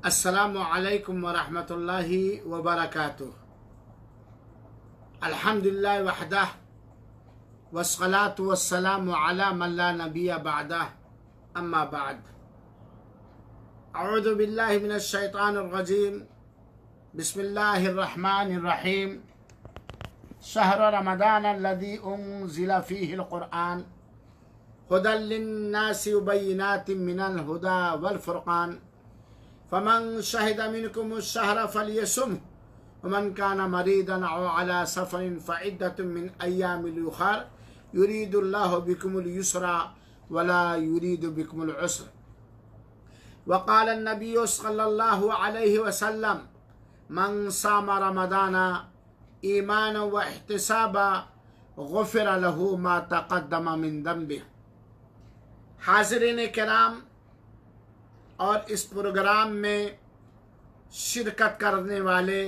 अस्सलामु अलैकुम वरहमतुल्लाहि वबरकातुह। अल्हम्दुलिल्लाह वहदह वस्सलातु वस्सलामु अला मन ला नबिय्य बअदह, अम्मा बाद। अऊज़ु बिल्लाहि मिनश शैतानिर रजीम। बिस्मिल्लाहिर रहमानिर रहीम। शहर रमज़ान अल्लज़ी उन्ज़िला फ़ीहिल क़ुरआन हुदल लिन्नासि व बय्यिनातिम मिनल हुदा वल फ़ुरक़ान फमन शहिद मिनकुमुश शहर फ़लयसुमहु वमन कान मरीदन औ अला सफ़रिन फ़इद्दतुम मिन अय्यामिल उख़र युरीदुल्लाहु बिकुमुल युस्रा वला युरीदु बिकुमुल उस्र। वक़ाल अन्नबिय्यु सल्लल्लाहु अलैहि वसल्लम मन साम रमज़ाना ईमाना व इहतिसाबा गुफ़िर लहु मा तक़द्दम मिन ज़ंबिह। हाज़िरीन किराम, और इस प्रोग्राम में शिरकत करने वाले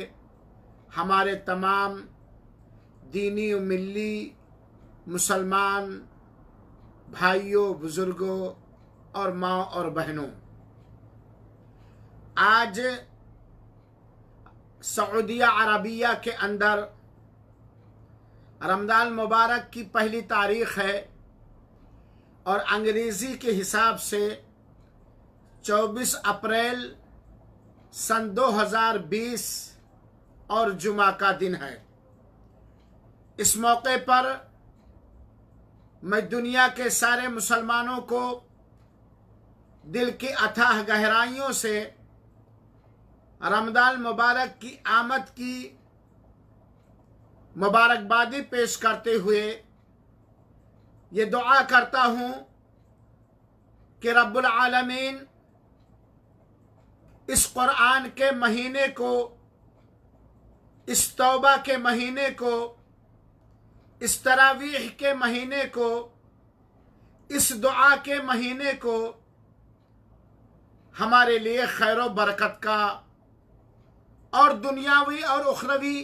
हमारे तमाम दीनी व मिल्ली मुसलमान भाइयों, बुज़ुर्गों और माँ और बहनों, आज सऊदिया अरबिया के अंदर रमज़ान मुबारक की पहली तारीख़ है और अंग्रेज़ी के हिसाब से 24 अप्रैल सन 2020 और जुमा का दिन है। इस मौके पर मैं दुनिया के सारे मुसलमानों को दिल की अथाह गहराइयों से रमज़ान मुबारक की आमद की मुबारकबादी पेश करते हुए ये दुआ करता हूँ कि रब्बुल आलमीन इस कुरान के महीने को, इस तौबा के महीने को, इस तरावीह के महीने को, इस दुआ के महीने को हमारे लिए खैर व बरकत का और दुनियावी और उखरवी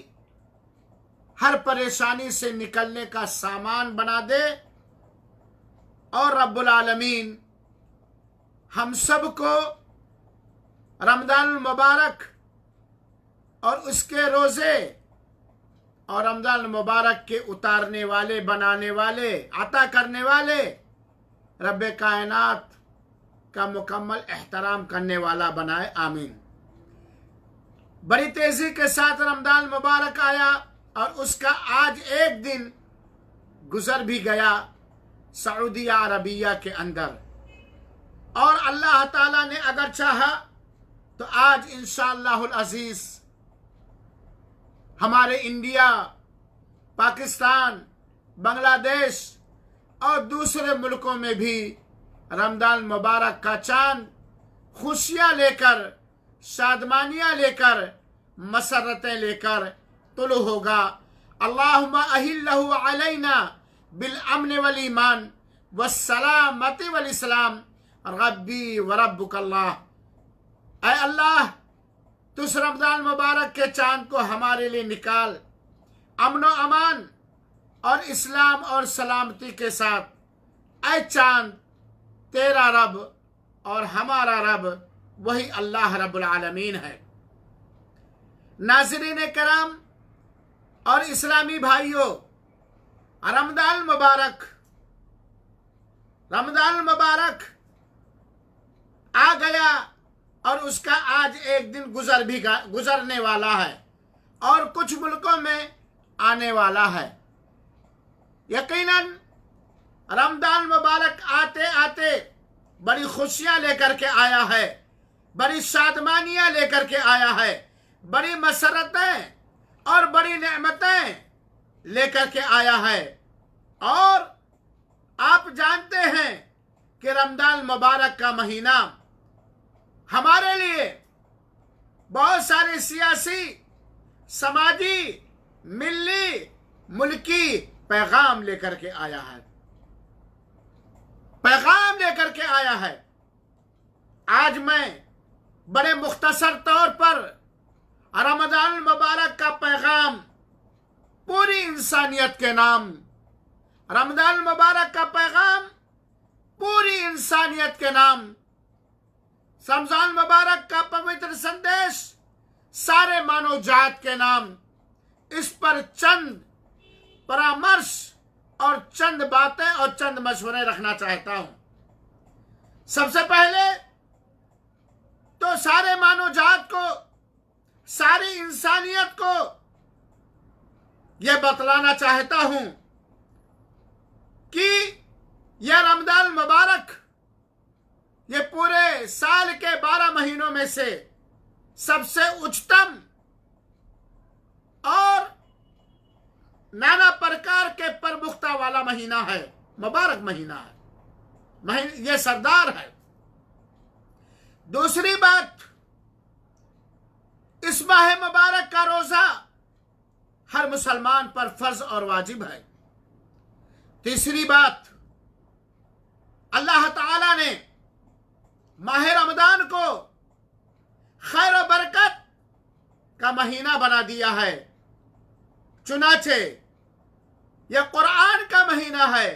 हर परेशानी से निकलने का सामान बना दे और रब्बुल आलमीन हम सब को रमज़ान मुबारक और उसके रोज़े और रमज़ान मुबारक के उतारने वाले, बनाने वाले, अता करने वाले रब्बे कायनात का मुकम्मल एहतराम करने वाला बनाए, आमीन। बड़ी तेज़ी के साथ रमज़ान मुबारक आया और उसका आज एक दिन गुज़र भी गया सऊदिया अरबिया के अंदर, और अल्लाह ताला ने अगर चाहा तो आज इंशाअल्लाहुल अज़ीज़ हमारे इंडिया, पाकिस्तान, बांग्लादेश और दूसरे मुल्कों में भी रमज़ान मुबारक का चाँद खुशियाँ लेकर, शादमानियाँ लेकर, मसरतें लेकर तुलू होगा। अल्लाहुम्मा अहिल्लहु अलैना बिल अम्न वल ईमान वस्सलामति वल इस्लाम रब्बी व रब्बुकल्लाह। ऐ अल्लाह, तू इस रमज़ान मुबारक के चाँद को हमारे लिए निकाल, अमन व अमान और इस्लाम और सलामती के साथ। ऐ चाँद, तेरा रब और हमारा रब वही अल्लाह रब्बुल आलमीन है। नाज़रीन किराम और इस्लामी भाइयों, रमज़ान मुबारक आ गया और उसका आज एक दिन गुजरने वाला है और कुछ मुल्कों में आने वाला है। यकीनन रमज़ान मुबारक आते आते बड़ी खुशियाँ लेकर के आया है, बड़ी शादमानियाँ लेकर के आया है, बड़ी मसरतें और बड़ी नेमतें लेकर के आया है। और आप जानते हैं कि रमज़ान मुबारक का महीना हमारे लिए बहुत सारे सियासी, समाजी, मिल्ली, मुल्की पैगाम लेकर के आया है, पैगाम लेकर के आया है। आज मैं बड़े मुख्तसर तौर पर रमज़ान मुबारक का पैगाम पूरी इंसानियत के नाम, रमज़ान मुबारक का पैगाम पूरी इंसानियत के नाम रमजान मुबारक का पवित्र संदेश सारे मानव जात के नाम इस पर चंद परामर्श और चंद बातें और चंद मशवरे रखना चाहता हूं। सबसे पहले तो सारे मानव जात को, सारी इंसानियत को यह बतलाना चाहता हूं कि यह रमजान मुबारक ये पूरे साल के 12 महीनों में से सबसे उच्चतम और नाना प्रकार के प्रमुखता वाला महीना है, मुबारक महीना है, ये सरदार है। दूसरी बात, इस माह मुबारक का रोजा हर मुसलमान पर फर्ज और वाजिब है। तीसरी बात, अल्लाह ताला ने माह रमजान को खैर और बरकत का महीना बना दिया है। चुनाचे यह कुरान का महीना है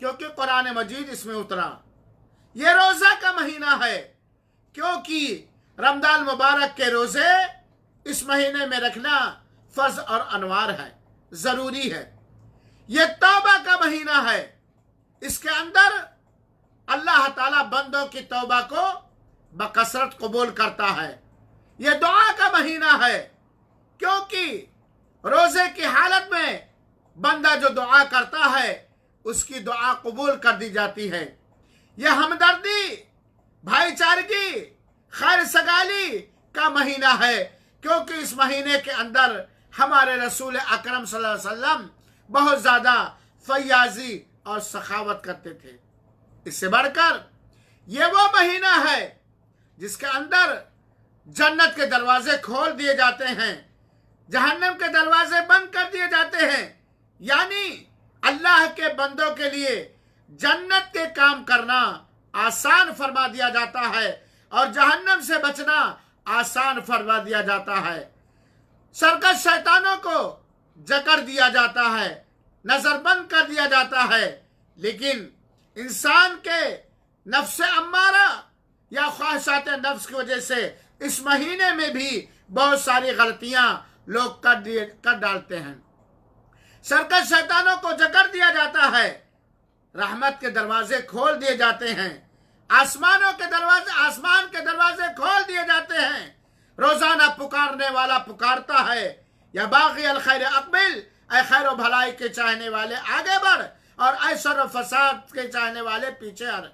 क्योंकि कुरान मजीद इसमें उतरा। यह रोजा का महीना है क्योंकि रमजान मुबारक के रोजे इस महीने में रखना फर्ज और अनवार है, जरूरी है। यह तौबा का महीना है, इसके अंदर अल्लाह ताला बंदों की तौबा को बकसरत कबूल करता है। यह दुआ का महीना है क्योंकि रोजे की हालत में बंदा जो दुआ करता है उसकी दुआ कबूल कर दी जाती है। यह हमदर्दी, भाईचारगी, खैर सगाली का महीना है क्योंकि इस महीने के अंदर हमारे रसूल अकरम सल्लल्लाहु अलैहि वसल्लम बहुत ज्यादा फयाजी और सखावत करते थे। इससे बढ़कर यह वो महीना है जिसके अंदर जन्नत के दरवाजे खोल दिए जाते हैं, जहन्नम के दरवाजे बंद कर दिए जाते हैं। यानी अल्लाह के बंदों के लिए जन्नत के काम करना आसान फरमा दिया जाता है और जहन्नम से बचना आसान फरमा दिया जाता है। सरकश शैतानों को जकड़ दिया जाता है, नजरबंद कर दिया जाता है। लेकिन इंसान के नफ्स अम्मारा या ख्वाहिशात नफ्स की वजह से इस महीने में भी बहुत सारी गलतियां लोग कर डालते हैं। सरकश शैतानों को जकड़ दिया जाता है, रहमत के दरवाजे खोल दिए जाते हैं, आसमान के दरवाजे खोल दिए जाते हैं। रोजाना पुकारने वाला पुकारता है, या बागी अल खैर अकबिल, ऐ खैर व भलाई के चाहने वाले आगे बढ़ और ऐ शर व फसाद के चाहने वाले पीछे हट।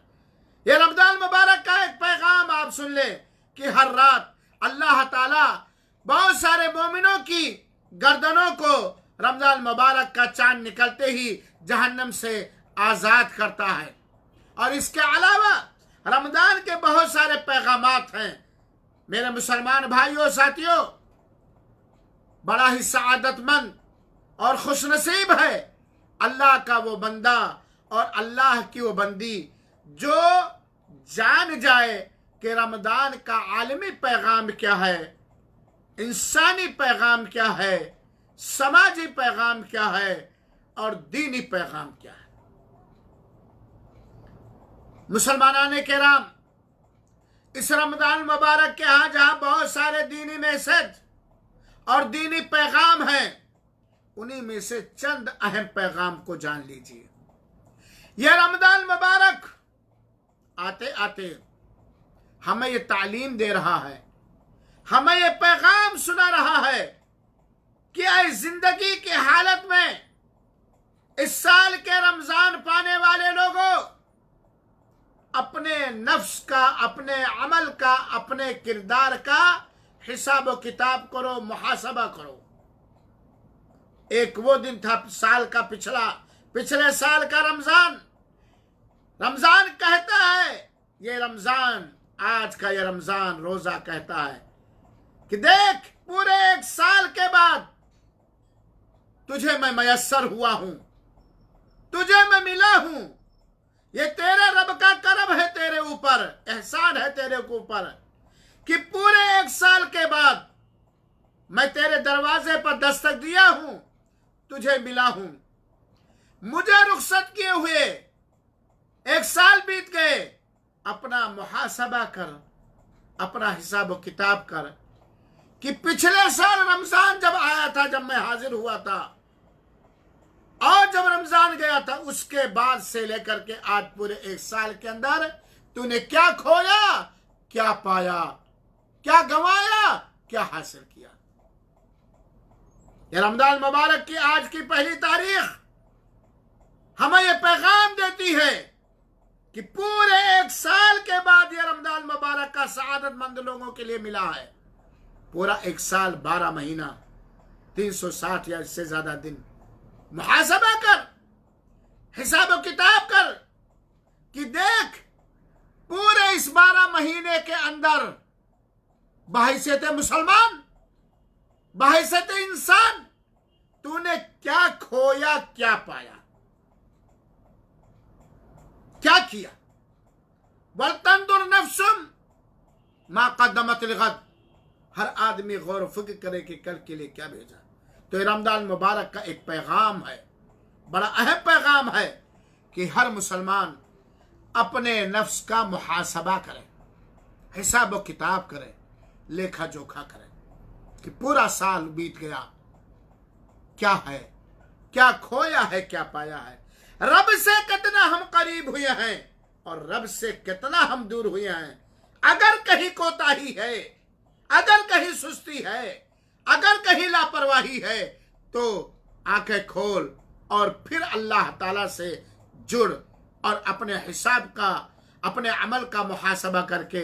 ये रमजान मुबारक का एक पैगाम आप सुन ले कि हर रात अल्लाह ताला बहुत सारे मोमिनों की गर्दनों को रमजान मुबारक का चांद निकलते ही जहन्नम से आजाद करता है। और इसके अलावा रमजान के बहुत सारे पैगामात हैं। मेरे मुसलमान भाइयों साथियों, बड़ा ही सआदतमंद और खुशनसीब है अल्लाह का वो बंदा और अल्लाह की वो बंदी जो जान जाए कि रमजान का आलमी पैगाम क्या है, इंसानी पैगाम क्या है, समाजी पैगाम क्या है और दीनी पैगाम क्या है। मुसलमानाने किराम, इस रमजान मुबारक के यहाँ जहाँ बहुत सारे दीनी मैसेज और दीनी पैगाम हैं, उन्हीं में से चंद अहम पैगाम को जान लीजिए। यह रमजान मुबारक आते आते हमें ये तालीम दे रहा है, हमें ये पैगाम सुना रहा है कि इस जिंदगी की हालत में इस साल के रमजान पाने वाले लोगों, अपने नफ्स का, अपने अमल का, अपने किरदार का हिसाब व किताब करो, मुहासबा करो। एक वो दिन था साल का पिछले साल का रमजान कहता है, ये रमजान, आज का ये रमजान रोजा कहता है कि देख, पूरे एक साल के बाद तुझे मैं मयस्सर हुआ हूं, तुझे मैं मिला हूं। ये तेरे रब का करम है तेरे ऊपर, एहसान है तेरे ऊपर कि पूरे एक साल के बाद मैं तेरे दरवाजे पर दस्तक दिया हूं, तुझे मिला हूं। मुझे रुखसत किए हुए एक साल बीत गए, अपना मुहासबा कर, अपना हिसाब व किताब कर कि पिछले साल रमजान जब आया था, जब मैं हाजिर हुआ था और जब रमजान गया था, उसके बाद से लेकर के आज पूरे एक साल के अंदर तूने क्या खोया, क्या पाया, क्या गंवाया, क्या हासिल किया। ये रमजान मुबारक की आज की पहली तारीख हमें यह पैगाम देती है कि पूरे एक साल के बाद यह रमजान मुबारक का सआदतमंद लोगों के लिए मिला है। पूरा एक साल 12 महीना 360 या इससे ज्यादा दिन मुहासबा कर, हिसाब किताब कर कि देख पूरे इस 12 महीने के अंदर बहैसियत मुसलमान, बहैसियत इंसान, तूने क्या खोया, क्या पाया, क्या किया। वलतंदुर नफ्सुम मा कद्दमत लिगद, हर आदमी गौर व फिक्र करे कि कल के लिए क्या भेजा। तो रमजान मुबारक का एक पैगाम है, बड़ा अहम पैगाम है कि हर मुसलमान अपने नफ्स का मुहासबा करे, हिसाब व किताब करे, लेखा जोखा करे कि पूरा साल बीत गया, क्या है, क्या खोया है, क्या पाया है, रब से कितना हम करीब हुए हैं और रब से कितना हम दूर हुए हैं। अगर कहीं कोताही है, अगर कहीं सुस्ती है, अगर कहीं लापरवाही है, तो आंखें खोल और फिर अल्लाह ताला से जुड़ और अपने हिसाब का, अपने अमल का मुहासबा करके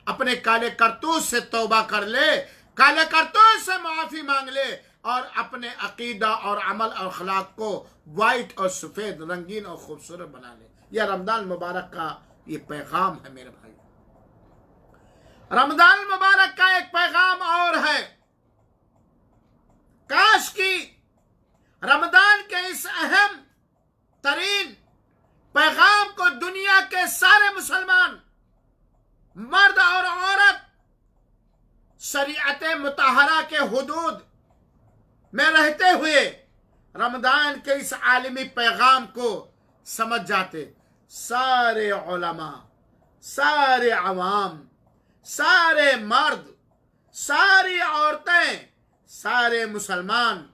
अपने काले करतूत से तौबा कर ले, काले करतूत से माफी मांग ले और अपने अकीदा और अमल और अखलाक को वाइट और सफेद, रंगीन और खूबसूरत बना ले। यह रमजान मुबारक का ये पैगाम है मेरे भाई। रमजान मुबारक का एक पैगाम और है, काश की रमजान के इस अहम तरीन पैगाम को दुनिया के सारे मुसलमान, मर्द और औरत, शरीयत मुतहरा के हुदूद में रहते हुए रमजान के इस आलमी पैगाम को समझ जाते। सारे उलमा, सारे अवाम, सारे मर्द, सारी औरतें, सारे मुसलमान,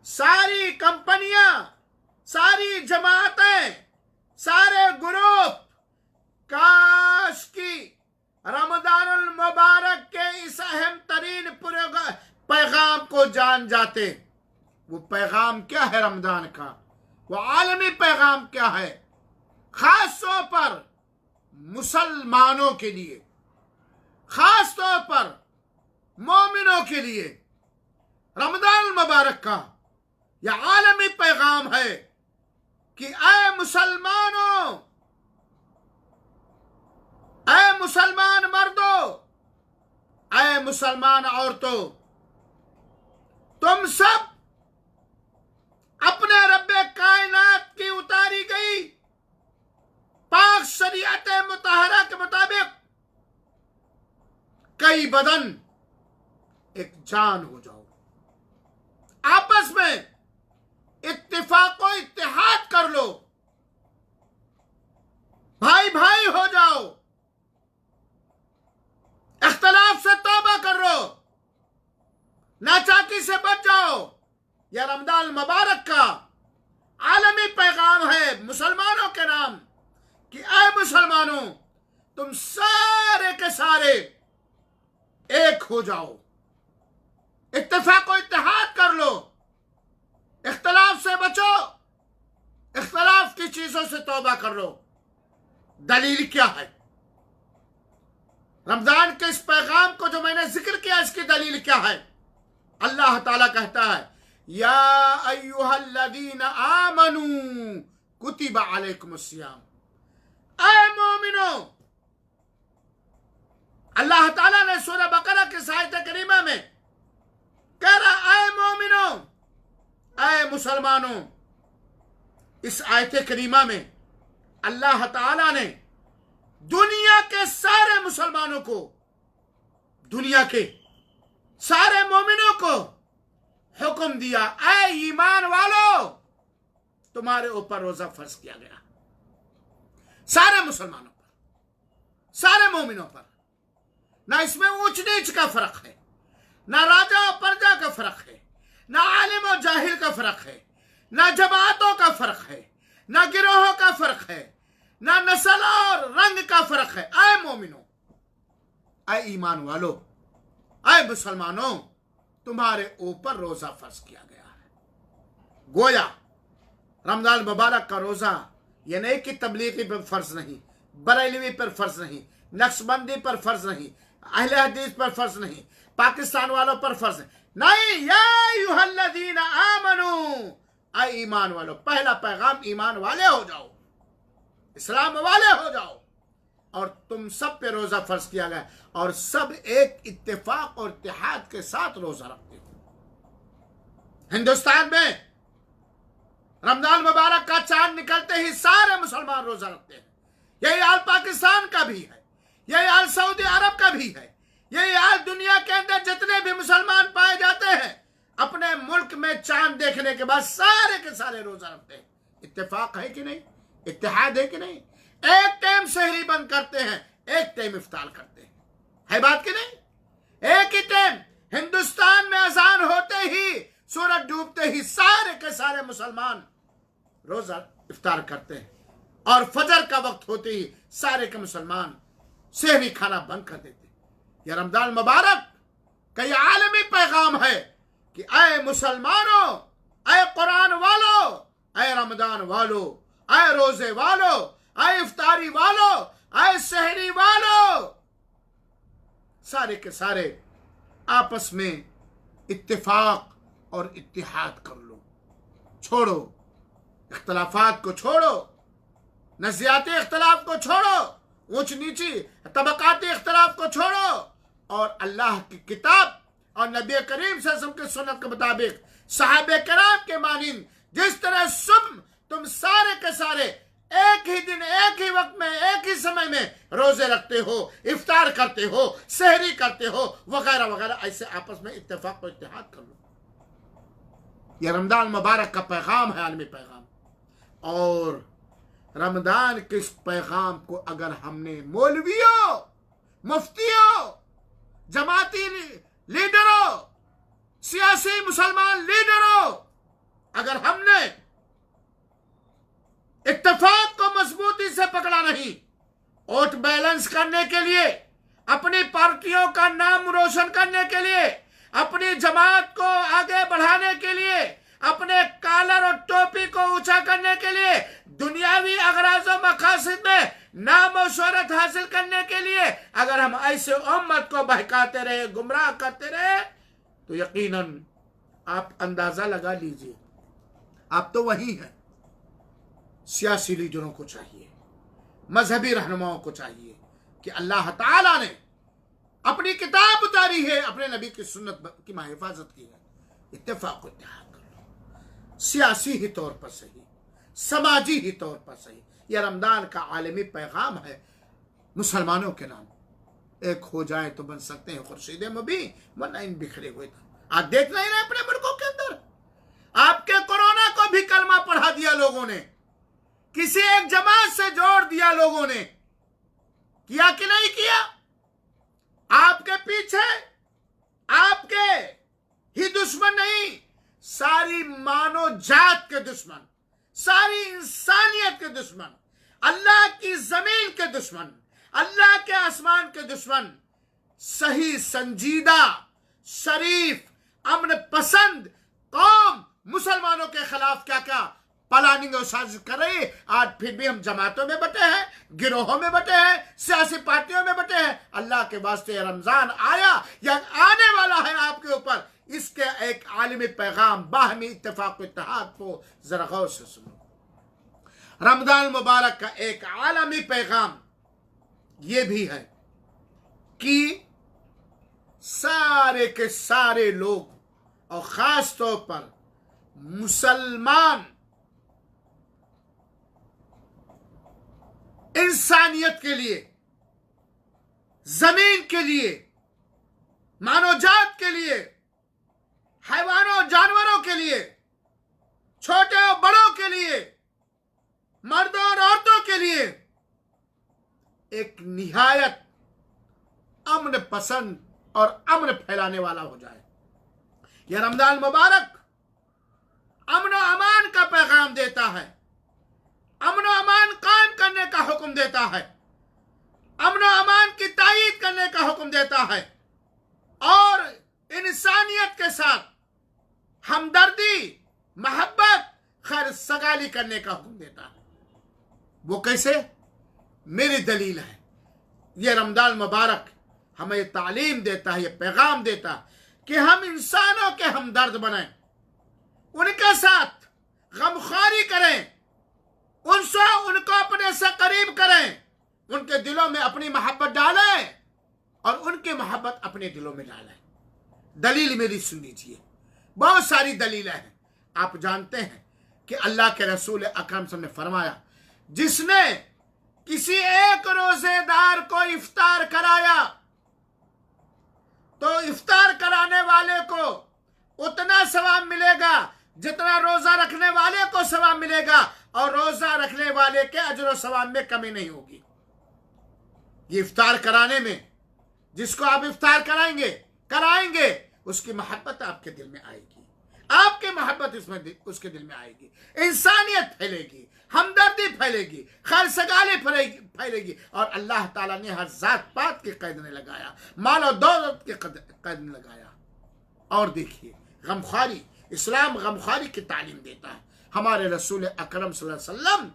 सारी कंपनियां, सारी जमातें, सारे ग्रुप काश की रमजानुल मुबारक के इस अहम तरीन पैगाम को जान जाते। वो पैगाम क्या है रमजान का, वो आलमी पैगाम क्या है, खास तौर पर मुसलमानों के लिए, खास तौर पर मोमिनों के लिए रमजान मुबारक का यह आलमी पैगाम है कि ऐ मुसलमानों, ऐ मुसलमान मर्दों, ऐ मुसलमान औरतों, तुम सब अपने रब्बे कायनात की उतारी गई पाक शरीयत मुतहरा के मुताबिक कई बदन एक जान हो जाओ, आपस में इत्तिफाक व इत्तेहाद कर लो, भाई भाई हो जाओ, इख्तलाफ से तौबा कर लो, नाचाकी से बच जाओ। यह रमजान मुबारक का आलमी पैगाम है मुसलमानों के नाम कि ऐ मुसलमानों, तुम सारे के सारे एक हो जाओ, इत्तेफाक व इत्तेहाद कर लो, इख्तलाफ से बचो, इख्तलाफ की चीजों से तौबा कर लो। दलील क्या है? रमजान के इस पैगाम को जो मैंने जिक्र किया, इसकी दलील क्या है? अल्लाह ताला कहता है, या अय्युहल्लज़ीना आमनू कुतिबा अलैकुमुस्सियाम, ऐ मोमिनो। अल्लाह ताला ने सूरह बकरा की आयत करीमा में कह रहा, ऐ मोमिनो, ऐ मुसलमानों। इस आयत करीमा में अल्लाह ताला ने दुनिया के सारे मुसलमानों को, दुनिया के सारे मोमिनों को हुक्म दिया, ऐ ईमान वालों, तुम्हारे ऊपर रोजा फर्ज किया गया, सारे मुसलमानों पर, सारे मोमिनों पर। ना इसमें ऊंच नीच का फर्क है, ना राजा और प्रजा का फर्क है, ना आलिम और जाहिल का फर्क है, ना जमातों का फर्क है, ना गिरोहों का फर्क है, ना नस्ल और रंग का फर्क है। आए मोमिनो, आए ईमान वालों, आए मुसलमानों, तुम्हारे ऊपर रोजा फर्ज किया गया है। गोया रमजान मुबारक का रोजा ये नहीं कि तबलीगी पर फर्ज नहीं, बरेलवी पर फर्ज नहीं, नक्शबंदी पर फर्ज नहीं, अहले हदीस पर फर्ज नहीं, पाकिस्तान वालों पर फर्ज नहीं। या अय्युहल्लज़ीना आमनू, आए ईमान वालों, पहला पैगाम ईमान वाले हो जाओ, इस्लाम वाले हो जाओ, और तुम सब पे रोजा फर्ज किया गया, और सब एक इत्तेफाक और इत्तेहाद के साथ रोजा रखते हो। हिंदुस्तान में रमजान मुबारक का चांद निकलते ही सारे मुसलमान रोजा रखते हैं। यही हाल पाकिस्तान का भी है, यही हाल सऊदी अरब का भी है, यही हाल दुनिया के अंदर जितने भी मुसलमान पाए जाते हैं, अपने मुल्क में चांद देखने के बाद सारे के सारे रोजा रखते हैं। इत्तेफाक है कि नहीं, इत्तेहाद है कि नहीं? एक टाइम सहरी बंद करते हैं, एक टाइम इफ्तार करते हैं, है बात कि नहीं? एक ही टाइम हिंदुस्तान में अजान होते ही, सूरज डूबते ही सारे के सारे मुसलमान रोजा इफ्तार करते हैं, और फजर का वक्त होते ही सारे के मुसलमान सहरी खाना बंद कर देते हैं। यह रमजान मुबारक का यह आलमी पैगाम है कि आए मुसलमानों, आए कुरान वालों, आए रमजान वालों, आए रोजे वालों, आए इफ्तारी वालों, आए सहरी वालों, सारे के सारे आपस में इत्तेफाक और इत्तिहाद कर लो। छोड़ो इख्तलाफात को, छोड़ो नज़ियाती इख्तलाफ को, छोड़ो ऊंच नीची तबकाती इख्तलाफ को, छोड़ो और अल्लाह की किताब और नबी करीम सल्लल्लाहु अलैहि वसल्लम के सुन्नत के मुताबिक सहाबे किराम के मानिंद जिस तरह तुम सारे के सारे एक ही दिन, एक ही वक्त में, एक ही समय में रोजे रखते हो, इफ्तार करते हो, सहरी करते हो, वगैरह वगैरह, ऐसे आपस में इत्तेफाक और इत्तेहाद कर लो। यह रमजान मुबारक का पैगाम है, आलमी पैगाम। और रमजान के इस पैगाम को अगर हमने मौलवियों, मुफ्तियों, जमाती लीडरों, सियासी मुसलमान लीडरों, अगर हमने इत्तेफाक को मजबूती से पकड़ा नहीं, वोट बैलेंस करने के लिए, अपनी पार्टियों का नाम रोशन करने के लिए, अपनी जमात को आगे बढ़ाने के लिए, अपने कॉलर और टोपी को ऊंचा करने के लिए, दुनियावी अगराज और मकासद में नाम और शोहरत हासिल करने के लिए अगर हम ऐसे उम्मत को बहकाते रहे, गुमराह करते रहे, तो यकीनन आप अंदाजा लगा लीजिए, आप तो वही हैं। सियासी लीडरों को चाहिए, मजहबी रहनुमाओं को चाहिए कि अल्लाह ताला ने अपनी किताब उतारी है, अपने नबी की सुन्नत की हिफाजत की है, इत्तेफाक इत्तेहाद कर लो। सियासी ही तौर पर सही, समाजी ही तौर पर सही, यह रमजान का आलमी पैगाम है मुसलमानों के नाम। एक हो जाए तो बन सकते हैं खुर्शीद मुबीन, वरना इन बिखरे हुए था। आप देख नहीं रहे अपने मुल्कों के अंदर, आपके कोरोना को भी कलमा पढ़ा दिया लोगों ने, किसी एक जमात से जोड़ दिया लोगों ने, किया कि नहीं किया? आपके पीछे आपके ही दुश्मन नहीं, सारी मानव जात के दुश्मन, सारी इंसानियत के दुश्मन, अल्लाह की जमीन के दुश्मन, अल्लाह के आसमान के दुश्मन, सही संजीदा शरीफ अमन पसंद कौम मुसलमानों के खिलाफ क्या क्या प्लानिंग और साजिश कर रही है। आज फिर भी हम जमातों में बटे हैं, गिरोहों में बटे हैं, सियासी पार्टियों में बटे हैं। अल्लाह के वास्ते रमजान आया या आने वाला है आपके ऊपर, इसके एक आलमी पैगाम बाहमी इत्तेफाक इत्तेहाद को जरा गौर से सुनो। रमजान मुबारक का एक आलमी पैगाम ये भी है कि सारे के सारे लोग और खास तौर पर मुसलमान इंसानियत के लिए, जमीन के लिए, मानवजात के लिए, हैवानों जानवरों के लिए, छोटे और बड़ों के लिए, मर्दों और औरतों के लिए एक निहायत अमन पसंद और अमन फैलाने वाला हो जाए। यह रमजान मुबारक अमन और अमान का पैगाम देता है, अमन और अमान कायम करने का हुक्म देता है, अमन और अमान की तायीद करने का हुक्म देता है और इंसानियत के साथ हमदर्दी, मोहब्बत, खैर सगाली करने का हुक्म देता है। वो कैसे? मेरी दलील है। यह रमजान मुबारक हमें तालीम देता है, यह पैगाम देता है कि हम इंसानों के हमदर्द बनें, उनके साथ गमखारी करें, उनसे उनको अपने से करीब करें, उनके दिलों में अपनी मोहब्बत डालें और उनकी मोहब्बत अपने दिलों में डालें। दलील मेरी सुन लीजिए, बहुत सारी दलीलें हैं। आप जानते हैं कि अल्लाह के रसूल अकरम ने फरमाया, जिसने किसी एक रोजेदार को इफ्तार कराया तो इफ्तार कराने वाले को उतना सवाब मिलेगा जितना रोजा रखने वाले को सवाब मिलेगा और रोजा रखने वाले के अजर और सवाब में कमी नहीं होगी। ये इफ्तार कराने में, जिसको आप इफ्तार कराएंगे उसकी मोहब्बत आपके दिल में आएगी, आपकी मोहब्बत इसमें उसके दिल में आएगी, इंसानियत फैलेगी, हमदर्दी फैलेगी, खैर सगाली फैलेगी और अल्लाह ताला ने हर जात पात के कैद ने लगाया, माल और दौलत के कैद ने लगाया। और देखिए गमखारी, इस्लाम गमखारी की तालीम देता है। हमारे रसूल अकरम सल्लल्लाहु अलैहि वसल्लम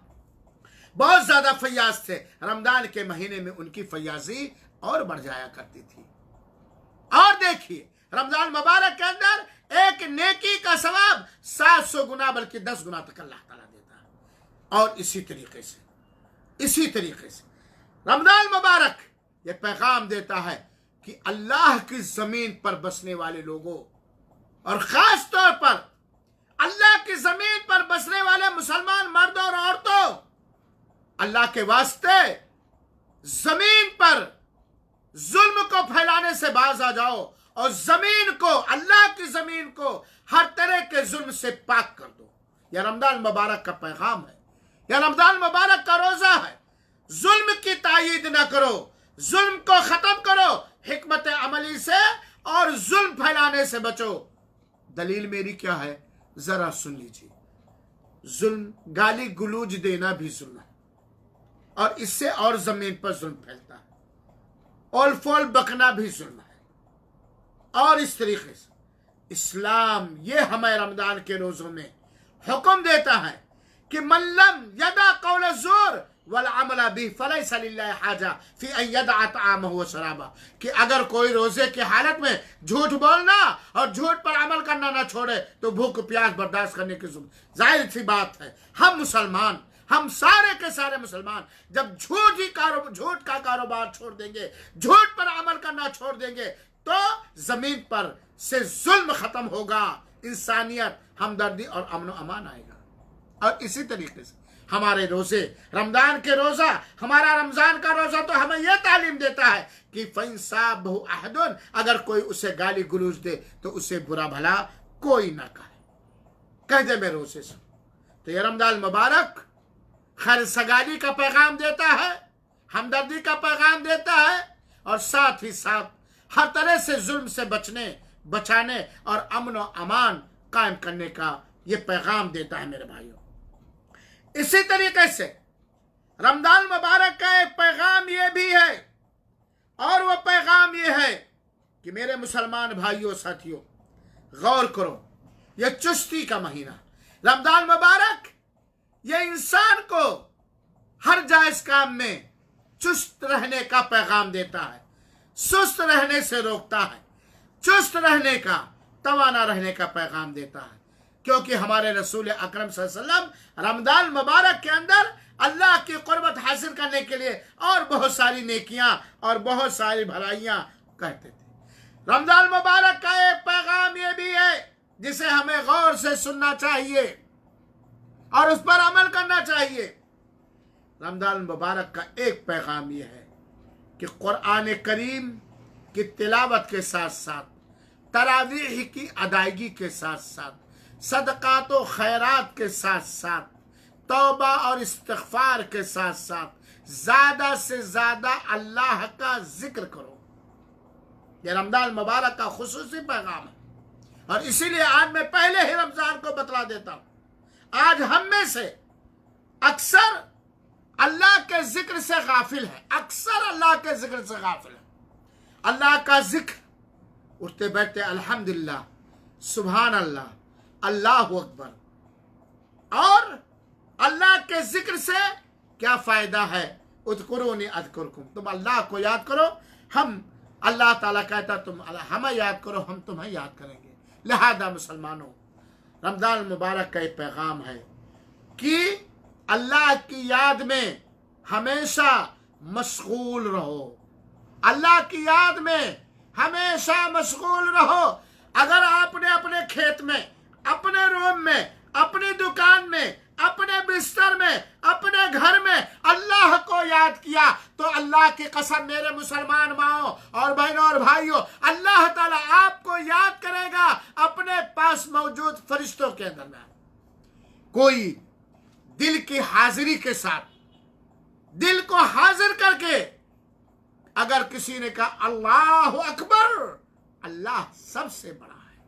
बहुत ज्यादा फयाज थे, रमजान के महीने में उनकी फयाजी और बढ़ जाया करती थी। और देखिए रमजान मुबारक के अंदर एक नेकी का सवाब 700 गुना बल्कि 10 गुना तक अल्लाह ताला देता है। और इसी तरीके से रमजान मुबारक ये पैगाम देता है कि अल्लाह की जमीन पर बसने वाले लोगों और खास तौर पर अल्लाह की जमीन पर बसने वाले मुसलमान मर्दों और औरतों, अल्लाह के वास्ते जमीन पर जुल्म को फैलाने से बाज आ जाओ और जमीन को, अल्लाह की जमीन को हर तरह के जुल्म से पाक कर दो। यह रमजान मुबारक का पैगाम है, यह रमजान मुबारक का रोजा है। जुल्म की तायीद न करो, जुल्म को खत्म करो हिकमत अमली से और जुल्म फैलाने से बचो। दलील मेरी क्या है जरा सुन लीजिए। जुल्म, गाली गुलूज देना भी जुल्म है और इससे और जमीन पर जुल्म फैलता है। ओल फोल बकना भी जुल्म है। और इस तरीके से इस्लाम ये हमें रमजान के रोजों में हुक्म देता है कि मल्लम यदा कौल ज़ूर वल अमला बि फलैसा लिल्लाहि हाजा फी अन यदअ तआमहु व शराबा, कि अगर कोई रोजे की हालत में झूठ बोलना और झूठ पर अमल करना ना छोड़े तो भूख प्यास बर्दाश्त करने की जाहिर सी बात है। हम मुसलमान, हम सारे के सारे मुसलमान जब झूठ का कारोबार छोड़ देंगे, झूठ पर अमल करना छोड़ देंगे तो जमीन पर से जुल्म खत्म होगा, इंसानियत, हमदर्दी और अमन अमान आएगा। और इसी तरीके से हमारे रोजे, रमजान के रोजा, हमारा रमजान का रोजा तो हमें यह तालीम देता है कि फइनसाबहु अहदुन, अगर कोई उसे गाली गुलूज दे तो उसे बुरा भला कोई ना कह दे मेरे रोजे से। तो यह रमजान मुबारक खैर सगाली का पैगाम देता है, हमदर्दी का पैगाम देता है और साथ ही साथ हर तरह से जुल्म से बचाने और अमन और अमान कायम करने का यह पैगाम देता है मेरे भाइयों। इसी तरीके से रमजान मुबारक का एक पैगाम यह भी है और वह पैगाम यह है कि मेरे मुसलमान भाइयों साथियों गौर करो, यह चुस्ती का महीना रमजान मुबारक यह इंसान को हर जायज काम में चुस्त रहने का पैगाम देता है, सुस्त रहने से रोकता है, चुस्त रहने का, तवाना रहने का पैगाम देता है। क्योंकि हमारे रसूल अकरम सल्लल्लाहु अलैहि वसल्लम रमजान मुबारक के अंदर अल्लाह की कुर्बत हासिल करने के लिए और बहुत सारी नेकियां और बहुत सारी भलाइयां कहते थे। रमजान मुबारक का एक पैगाम यह भी है जिसे हमें गौर से सुनना चाहिए और उस पर अमल करना चाहिए। रमजान मुबारक का एक पैगाम यह है कि कुरान करीम की तिलावत के साथ साथ, तरावीह की अदायगी के साथ साथ, सदकात व खैरात के साथ साथ, तौबा और इस्तिग़फ़ार के साथ साथ ज्यादा से ज्यादा अल्लाह का जिक्र करो। ये रमजान मुबारक का खुसूसी पैगाम है। और इसीलिए आज मैं पहले ही रमजान को बतला देता हूं, आज हम में से अक्सर अल्लाह के जिक्र से गाफिल है, अक्सर अल्लाह के जिक्र से गाफिल है। अल्लाह का जिक्र, उठते बैठते अल्हम्दुलिल्लाह, सुभान अल्लाह, अल्लाहु अकबर। और अल्लाह के जिक्र से क्या फायदा है? उज़कुरूनी अज़कुरकुम, तुम अल्लाह को याद करो, हम अल्लाह ताला कहता तुम हमें याद करो, हम तुम्हें याद करेंगे। लिहाजा मुसलमानों, रमजान मुबारक का एक पैगाम है कि अल्लाह की याद में हमेशा मशगूल रहो, अल्लाह की याद में हमेशा मशगूल रहो। अगर आपने अपने खेत में, अपने रूम में, अपनी दुकान में, अपने बिस्तर में, अपने घर में अल्लाह को याद किया तो अल्लाह की कसम मेरे मुसलमान माओ और बहनों और भाइयों, अल्लाह ताला आपको याद करेगा अपने पास मौजूद फरिश्तों के अंदर में। कोई दिल की हाजिरी के साथ, दिल को हाजिर करके अगर किसी ने कहा अल्लाह अकबर, अल्लाह सबसे बड़ा है,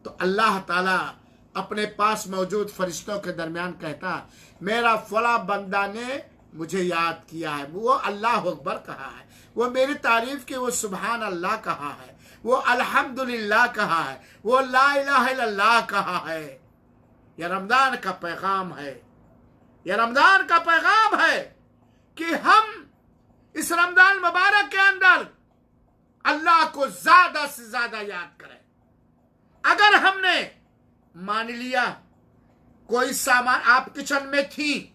तो अल्लाह ताला अपने पास मौजूद फरिश्तों के दरमियान कहता मेरा फला बंदा ने मुझे याद किया है, वो अल्लाह अकबर कहा है, वो मेरी तारीफ की, वो सुभान अल्लाह कहा है, वो अल्हम्दुलिल्लाह कहा है, वो ला इलाहा इल्लल्लाह कहा है। यह रमजान का पैगाम है, यह रमजान का पैगाम है कि हम इस रमजान मुबारक के अंदर अल्लाह को ज्यादा से ज्यादा याद करें। अगर हमने मान लिया कोई सामान, आप किचन में थी,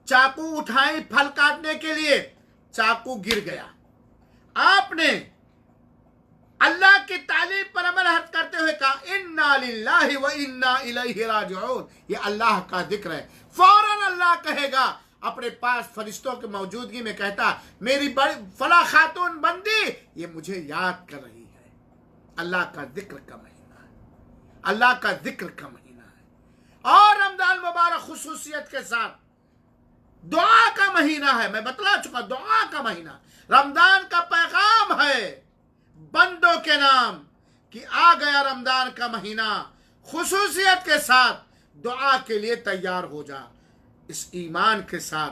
चाकू उठाई फल काटने के लिए, चाकू गिर गया, आपने अल्लाह की तालीम पर अमल करते हुए कहा इन्ना लिल्लाहि व इन्ना इलैहि राजिऊन, ये अल्लाह का जिक्र है। फौरन अल्लाह कहेगा अपने पास फरिश्तों की मौजूदगी में, कहता मेरी बड़ी फला खातून बंदी ये मुझे याद कर रही है। अल्लाह का जिक्र का महीना है, अल्लाह का जिक्र का महीना है। और रमजान मुबारक खुसूसियत के साथ दुआ का महीना है, मैं बतला चुका, दुआ का महीना। रमजान का पैगाम है बंदों के नाम कि आ गया रमजान का महीना, खुसूसियत के साथ दुआ के लिए तैयार हो जा, इस ईमान के साथ,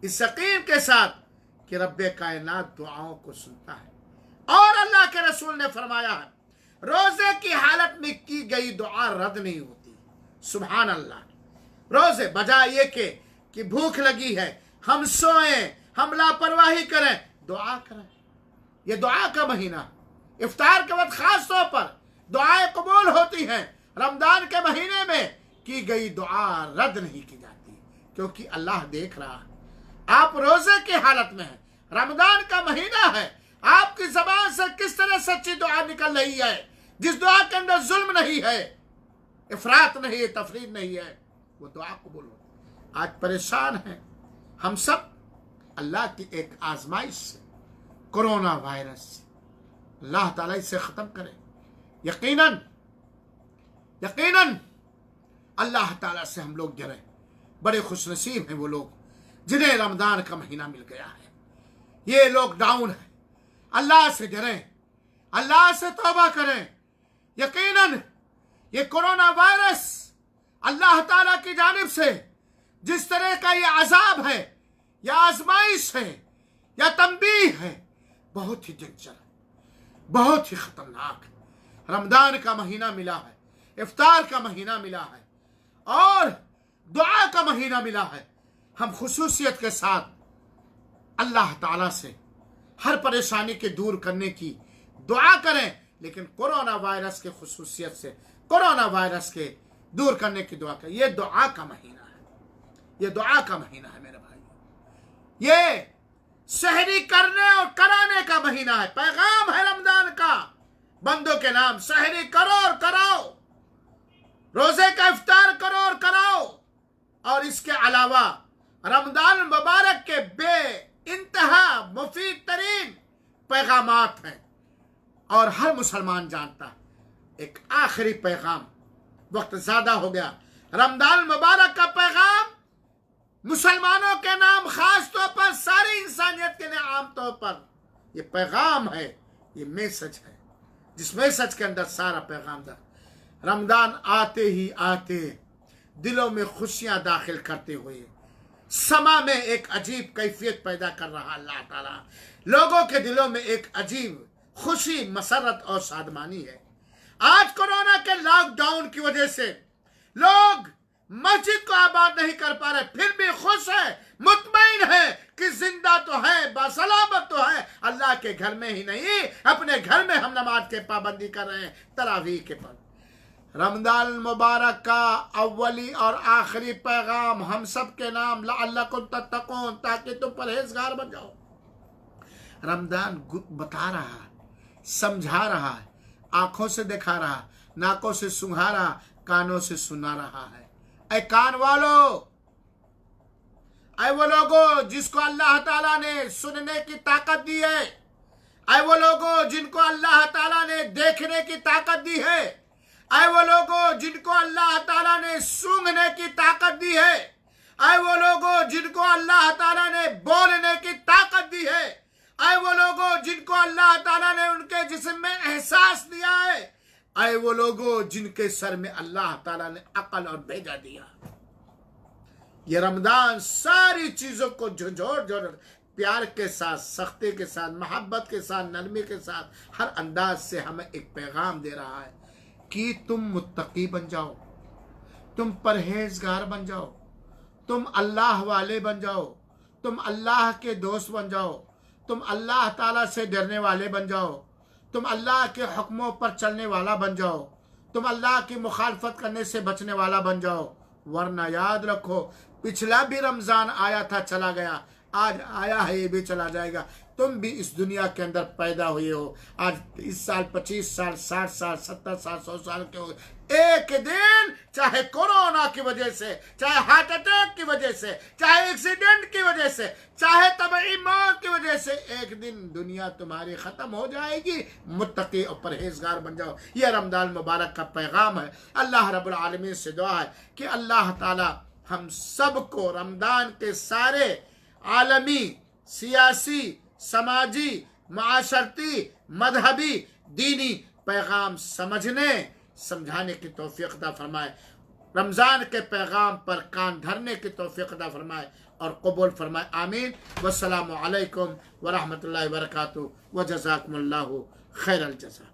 इस यकीन के साथ कि रब्बे कायनात दुआओं को सुनता है। और अल्लाह के रसूल ने फरमाया है रोजे की हालत में की गई दुआ रद्द नहीं होती। सुभान अल्लाह। रोजे बजाय ये कि भूख लगी है, हम सोएं, हम लापरवाही करें, दुआ करें। ये दुआ का महीना, इफ्तार के वक्त खास तौर पर दुआएं कबूल होती हैं। रमजान के महीने में की गई दुआ रद्द नहीं की जाती, क्योंकि अल्लाह देख रहा है आप रोजे की हालत में हैं, रमजान का महीना है, आपकी जबान से किस तरह सच्ची दुआ निकल रही है, जिस दुआ के अंदर जुल्म नहीं है, इफरात नहीं है, तफरीद नहीं है, वो दुआ कबूल होती। आज परेशान हैं हम सब अल्लाह की एक आजमाइश से, कोरोना वायरस से। अल्लाह ताला इसे खत्म करे। यकीनन यकीनन अल्लाह ताला से हम लोग जरे बड़े खुशनसीब हैं वो लोग जिन्हें रमजान का महीना मिल गया है। ये लॉकडाउन है, अल्लाह से जरें, अल्लाह से तौबा करें। यकीनन ये कोरोना वायरस अल्लाह ताला की जानिब से जिस तरह का ये अजाब है या आजमाइश है या तंबीह है, बहुत ही डेंजर है, बहुत ही खतरनाक है। रमजान का महीना मिला है, इफ्तार का महीना मिला है और दुआ का महीना मिला है। हम खुसूसियत के साथ अल्लाह ताला से हर परेशानी के दूर करने की दुआ करें, लेकिन कोरोना वायरस के खुसूसियत से, कोरोना वायरस के दूर करने की दुआ करें। यह दुआ का महीना है, यह दुआ का महीना है मेरे भाई। ये सहरी करने और कराने का महीना है। पैगाम है रमजान का बंदों के नाम, सहरी करो और कराओ, रोजे का इफ्तार करो और कराओ। और इसके अलावा रमजान मुबारक के बे इंतहा मुफीद तरीन पैगामात हैं और हर मुसलमान जानता है। एक आखिरी पैगाम, वक्त ज्यादा हो गया। रमजान मुबारक का पैगाम मुसलमानों के नाम, खास तौर पर सारी इंसानियत के लिए आम तौर पर यह पैगाम है ये मैसेज है जिस मैसेज के अंदर सारा पैगाम था। रमजान आते ही आते दिलों में खुशियां दाखिल करते हुए समा में एक अजीब कैफियत पैदा कर रहा अल्लाह ताला। लोगों के दिलों में एक अजीब खुशी, मसरत और सादमानी है। आज कोरोना के लॉकडाउन की वजह से लोग मस्जिद को आबाद नहीं कर पा रहे, फिर भी खुश है, मुतमईन है कि जिंदा तो है, बासलामत तो है। अल्लाह के घर में ही नहीं, अपने घर में हम नमाज के पाबंदी कर रहे हैं, तरावीह के पर। रमजान मुबारक का अव्वली और आखिरी पैगाम हम सब के नाम लअल्लकुम तत्तकून, ताकि तुम परहेजगार बन जाओ। रमजान बता रहा है, समझा रहा है, आंखों से दिखा रहा, नाकों से सूंघा रहा, कानों से सुना रहा है। ऐ कान वालों, ऐ वो लोगों जिसको अल्लाह ताला ने सुनने की ताकत दी है, ऐ वो लोगों जिनको अल्लाह ताला ने देखने की ताकत दी है, ऐ वो लोगों जिनको अल्लाह ताला ने सूंघने की ताकत दी है, ऐ वो लोगों जिनको अल्लाह ताला ने बोलने की ताकत दी है, ऐ वो लोगों जिनको अल्लाह ताला ने उनके जिस्म में एहसास दिया है, ऐ वो लोगों जिनके सर में अल्लाह ताला ने अकल और भेजा दिया। ये रमजान सारी चीजों को झोर प्यार के साथ, सख्ती के साथ, मोहब्बत के साथ, नरमी के साथ, हर अंदाज से हमें एक पैगाम दे रहा है कि तुम मुत्तकी बन जाओ, तुम परहेजगार बन जाओ, तुम अल्लाह वाले बन जाओ, तुम अल्लाह के दोस्त बन जाओ, तुम अल्लाह ताला से डरने वाले बन जाओ, तुम अल्लाह के हुक्मों पर चलने वाला बन जाओ, तुम अल्लाह की मुखालफत करने से बचने वाला बन जाओ। वरना याद रखो, पिछला भी रमजान आया था, चला गया, आज आया है, ये भी चला जाएगा। तुम भी इस दुनिया के अंदर पैदा हुए हो, आज 30 साल, 25 साल, 60 साल, 70 साल, 100 साल के हो गए। एक दिन चाहे कोरोना की वजह से, चाहे हार्ट अटैक की वजह से, चाहे एक्सीडेंट की वजह से, चाहे तबई मौत की वजह से, एक दिन दुनिया तुम्हारी खत्म हो जाएगी। मुत्तकी और परहेजगार बन जाओ। यह रमजान मुबारक का पैगाम है। अल्लाह रब्बुल आलमीन से दुआ है कि अल्लाह ताला हम सबको रमजान के सारे आलमी, सियासी, समाजी, माशरती, मजहबी, दीनी पैगाम समझने समझाने की तौफीक अता फरमाए। रमज़ान के पैगाम पर कान धरने की तौफीक अता फरमाए और कबूल फरमाए। आमीन। वस्सलामु अलैकुम व रहमतुल्लाहि व बरकातुहू व जज़ाकुमुल्लाहु खैरल जज़ा।